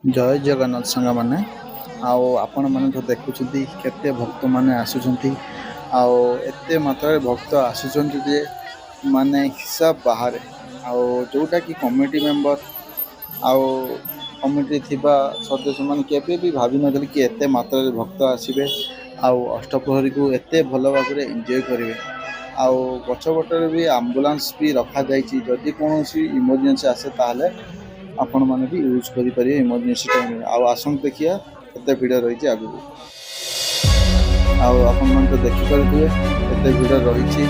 ଜୟ ଜଗନ୍ନାଥ ସାଙ୍ଗମାନେ। ଆଉ ଆପଣମାନେ ତ ଦେଖୁଛନ୍ତି କେତେ ଭକ୍ତମାନେ ଆସୁଛନ୍ତି। ଆଉ ଏତେ ମାତ୍ରାରେ ଭକ୍ତ ଆସୁଛନ୍ତି ଯେ ମାନେ ହିସାବ ବାହାରେ। ଆଉ ଯେଉଁଟାକି କମିଟି ମେମ୍ବର ଆଉ କମିଟିରେ ଥିବା ସଦସ୍ୟମାନେ କେବେ ବି ଭାବିନଥିଲେ କି ଏତେ ମାତ୍ରାରେ ଭକ୍ତ ଆସିବେ ଆଉ ଅଷ୍ଟପ୍ରହରୀକୁ ଏତେ ଭଲ ଭାବରେ ଏନ୍ଜୟ କରିବେ। ଆଉ ପଛପଟରେ ବି ଆମ୍ବୁଲାନ୍ସ ବି ରଖାଯାଇଛି, ଯଦି କୌଣସି ଇମର୍ଜେନ୍ସି ଆସେ ତାହେଲେ ଆପଣମାନେ ବି ୟୁଜ୍ କରିପାରିବେ ଇମର୍ଜେନ୍ସି ଟାଇମ୍ରେ। ଆଉ ଆସନ୍ତୁ ଦେଖିବା କେତେ ଭିଡ଼ ରହିଛି ଆଗକୁ। ଆଉ ଆପଣମାନେ ତ ଦେଖିପାରୁଥିବେ କେତେ ଭିଡ଼ ରହିଛି।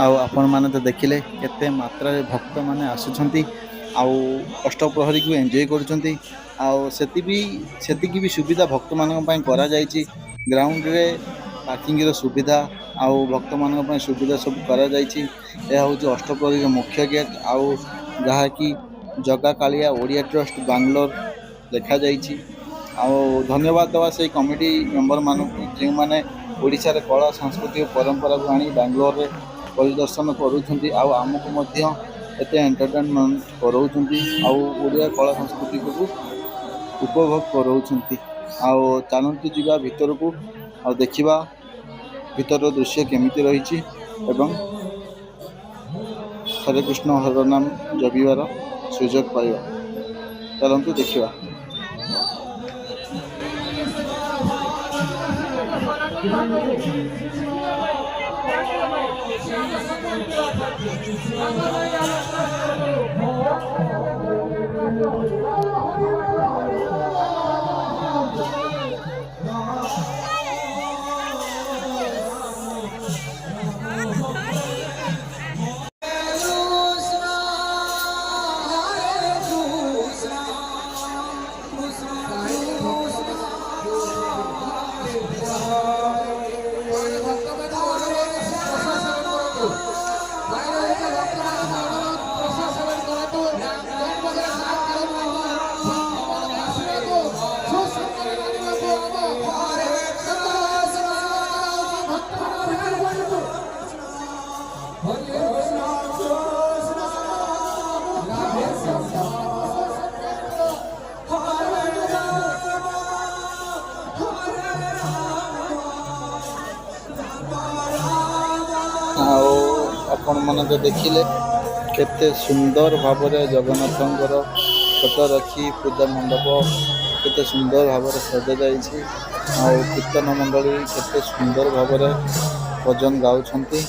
ଆଉ ଆପଣମାନେ ତ ଦେଖିଲେ କେତେ ମାତ୍ରାରେ ଭକ୍ତମାନେ ଆସୁଛନ୍ତି ଆଉ ଅଷ୍ଟପ୍ରହରୀକୁ ଏନ୍ଜୟ କରୁଛନ୍ତି। ଆଉ ସେତିକି ବି ସୁବିଧା ଭକ୍ତମାନଙ୍କ ପାଇଁ କରାଯାଇଛି। ଗ୍ରାଉଣ୍ଡରେ ପାର୍କିଂର ସୁବିଧା ଆଉ ଭକ୍ତମାନଙ୍କ ପାଇଁ ସୁବିଧା ସବୁ କରାଯାଇଛି। ଏହା ହେଉଛି ଅଷ୍ଟପ୍ରହରୀର ମୁଖ୍ୟ ଗେଟ୍, ଆଉ ଯାହାକି ଜଗା କାଳିଆ ଓଡ଼ିଆ ଟ୍ରଷ୍ଟ ବାଙ୍ଗଲୋର ଲେଖାଯାଇଛି। ଆଉ ଧନ୍ୟବାଦ ଦେବା ସେଇ କମିଟି ମେମ୍ବରମାନଙ୍କୁ, ଯେଉଁମାନେ ଓଡ଼ିଶାରେ କଳା ସଂସ୍କୃତି ଓ ପରମ୍ପରାକୁ ଆଣି ବାଙ୍ଗଲୋରରେ ପରିଦର୍ଶନ କରୁଛନ୍ତି ଆଉ ଆମକୁ ମଧ୍ୟ ଏତେ ଏଣ୍ଟରଟେନମେଣ୍ଟ କରାଉଛନ୍ତି ଆଉ ଓଡ଼ିଆ କଳା ସଂସ୍କୃତିକୁ ଉପଭୋଗ କରାଉଛନ୍ତି। ଆଉ ଚାଲନ୍ତୁ ଯିବା ଭିତରକୁ ଆଉ ଦେଖିବା ଭିତରର ଦୃଶ୍ୟ କେମିତି ରହିଛି ଏବଂ ହରେ କୃଷ୍ଣ ହର ନାମ ଜପିବାର ସୁଯୋଗ ପାଇବା। ଚାଲନ୍ତୁ ଦେଖିବା। ଆଉ ଆପଣମାନେ ତ ଦେଖିଲେ କେତେ ସୁନ୍ଦର ଭାବରେ ଜଗନ୍ନାଥଙ୍କର ଫଟୋ ରଖି ପୂଜା ମଣ୍ଡପ କେତେ ସୁନ୍ଦର ଭାବରେ ସଜାଯାଇଛି। ଆଉ କୀର୍ତ୍ତନ ମଣ୍ଡଳୀ କେତେ ସୁନ୍ଦର ଭାବରେ ଭଜନ ଗାଉଛନ୍ତି।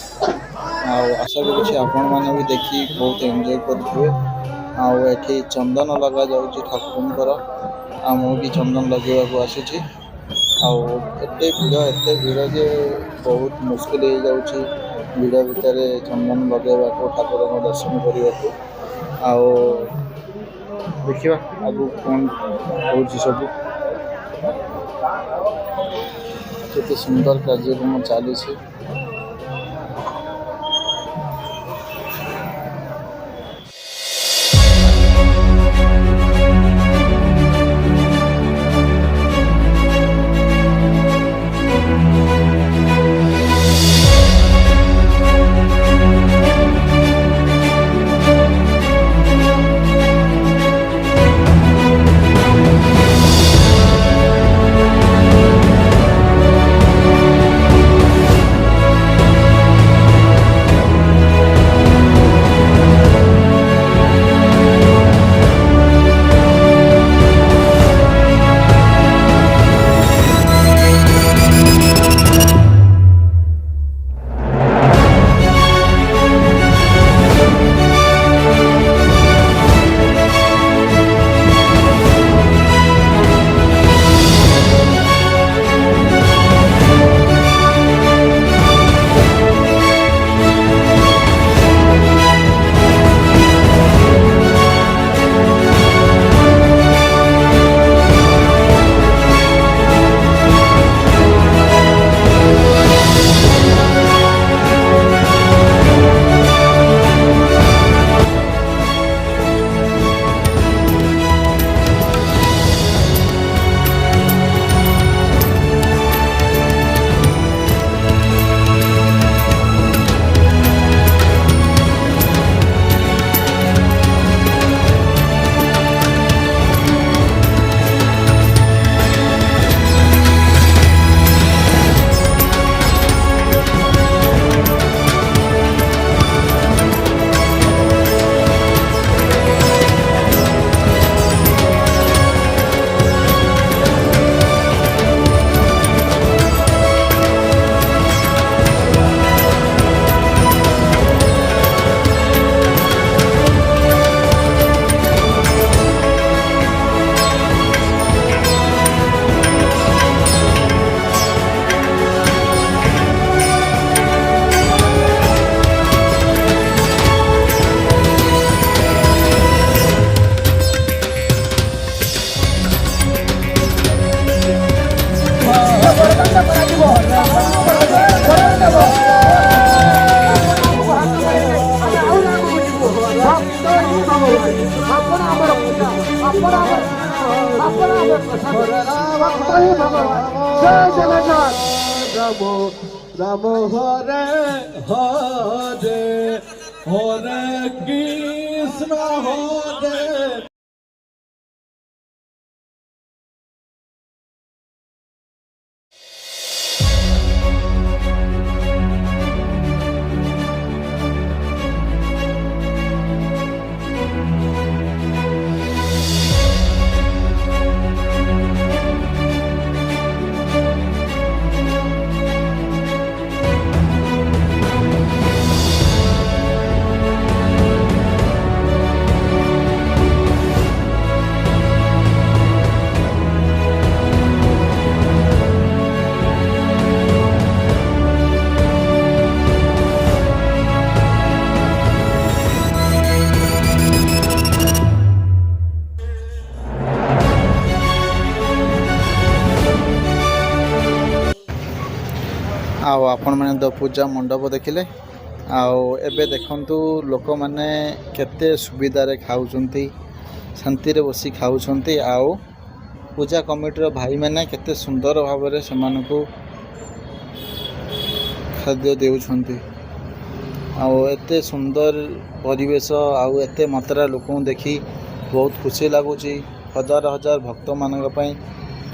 ଆଉ ଆଶା କରୁଛି ଆପଣମାନେ ବି ଦେଖି ବହୁତ ଏନ୍ଜୟ କରୁଥିବେ। ଆଉ ଏଠି ଚନ୍ଦନ ଲଗାଯାଉଛି ଠାକୁରଙ୍କର। ଆଉ ମୁଁ ବି ଚନ୍ଦନ ଲଗେଇବାକୁ ଆସିଛି। ଆଉ ଏତେ ଭିଡ଼ ଯେ ବହୁତ ମୁସ୍କିଲ ହେଇଯାଉଛି ଭିଡ଼ ଭିତରେ ଚନ୍ଦନ ଲଗେଇବାକୁ, ଠାକୁରଙ୍କ ଦର୍ଶନ କରିବାକୁ। ଆଉ ଦେଖିବା ଆଗକୁ କ'ଣ ହେଉଛି ସବୁ। କେତେ ସୁନ୍ଦର କାର୍ଯ୍ୟକ୍ରମ ଚାଲିଛି। রাম হরে হরে হরে কৃষ্ণ হরে। ଆଉ ଆପଣମାନେ ତ ପୂଜା ମଣ୍ଡପ ଦେଖିଲେ। ଆଉ ଏବେ ଦେଖନ୍ତୁ ଲୋକମାନେ କେତେ ସୁବିଧାରେ ଖାଉଛନ୍ତି, ଶାନ୍ତିରେ ବସି ଖାଉଛନ୍ତି। ଆଉ ପୂଜା କମିଟିର ଭାଇମାନେ କେତେ ସୁନ୍ଦର ଭାବରେ ସେମାନଙ୍କୁ ଖାଦ୍ୟ ଦେଉଛନ୍ତି। ଆଉ ଏତେ ସୁନ୍ଦର ପରିବେଶ, ଆଉ ଏତେ ମାତ୍ରା ଲୋକଙ୍କୁ ଦେଖି ବହୁତ ଖୁସି ଲାଗୁଛି। ହଜାର ହଜାର ଭକ୍ତମାନଙ୍କ ପାଇଁ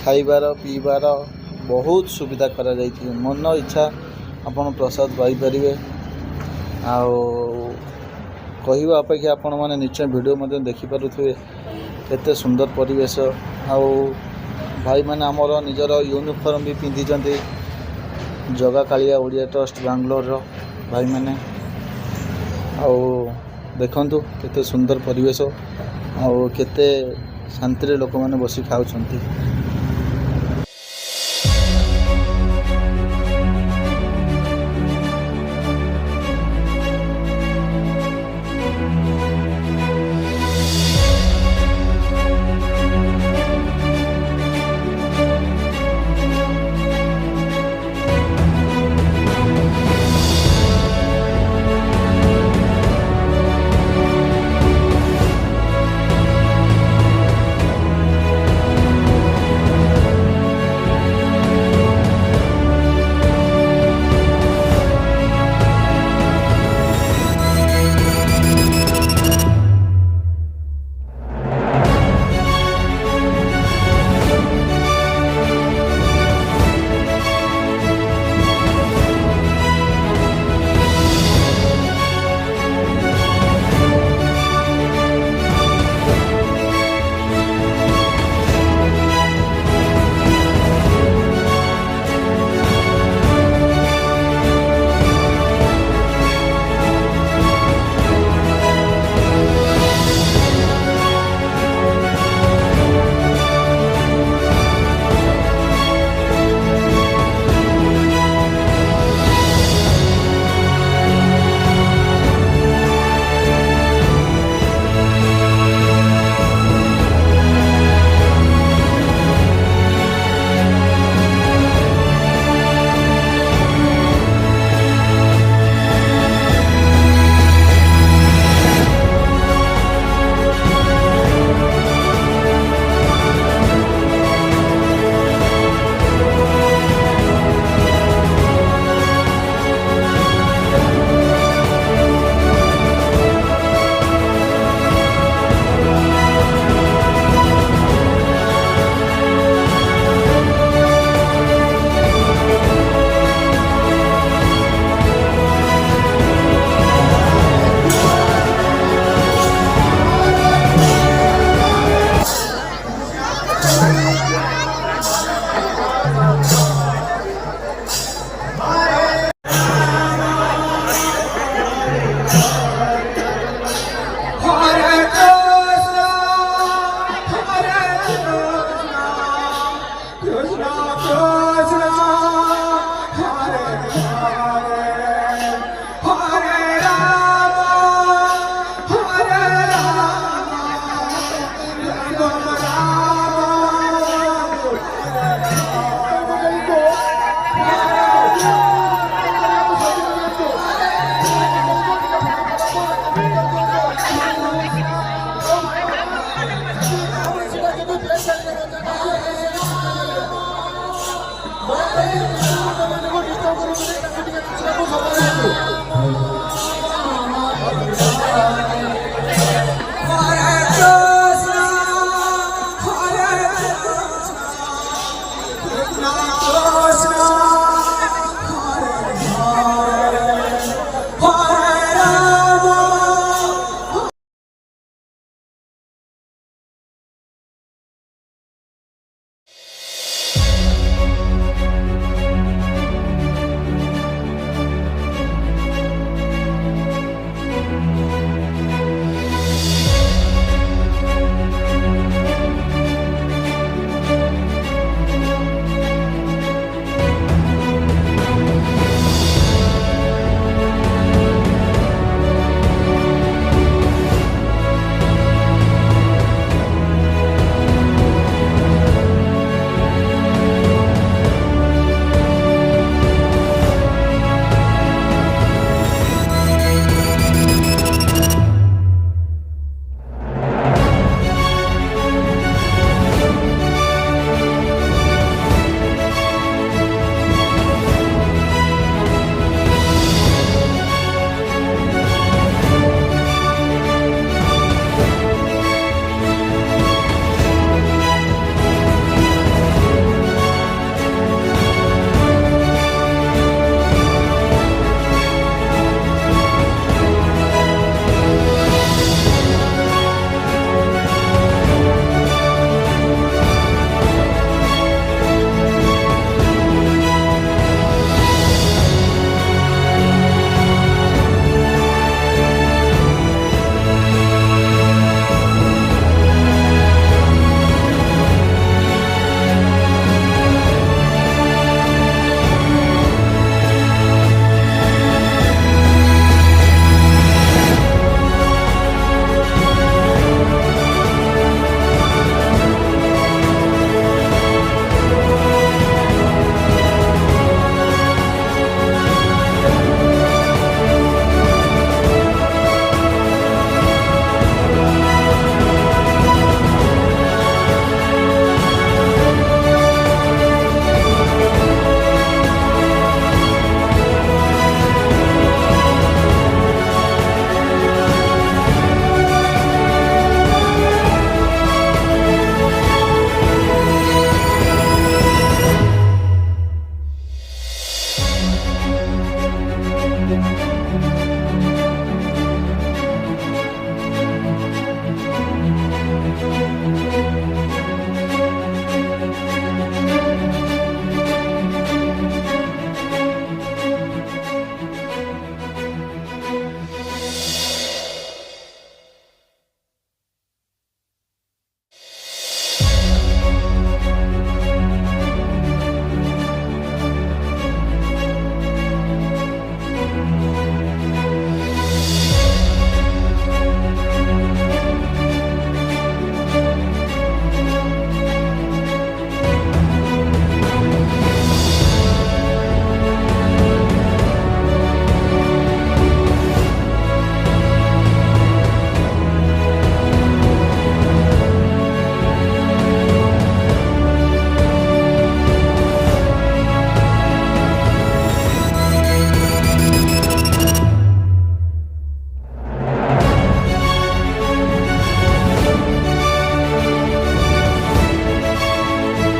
ଖାଇବାର ପିଇବାର ବହୁତ ସୁବିଧା କରାଯାଇଛି। ମନ ଇଚ୍ଛା ଆପଣ ପ୍ରସାଦ ପାଇପାରିବେ। ଆଉ କହିବା ଅପେକ୍ଷା ଆପଣମାନେ ନିଶ୍ଚୟ ଭିଡ଼ିଓ ମଧ୍ୟ ଦେଖିପାରୁଥିବେ କେତେ ସୁନ୍ଦର ପରିବେଶ। ଆଉ ଭାଇମାନେ ଆମର ନିଜର ୟୁନିଫର୍ମ ବି ପିନ୍ଧିଛନ୍ତି, ଜଗା କାଳିଆ ଓଡ଼ିଆ ଟ୍ରଷ୍ଟ ବାଙ୍ଗଲୋରର ଭାଇମାନେ। ଆଉ ଦେଖନ୍ତୁ କେତେ ସୁନ୍ଦର ପରିବେଶ ଆଉ କେତେ ଶାନ୍ତିରେ ଲୋକମାନେ ବସି ଖାଉଛନ୍ତି।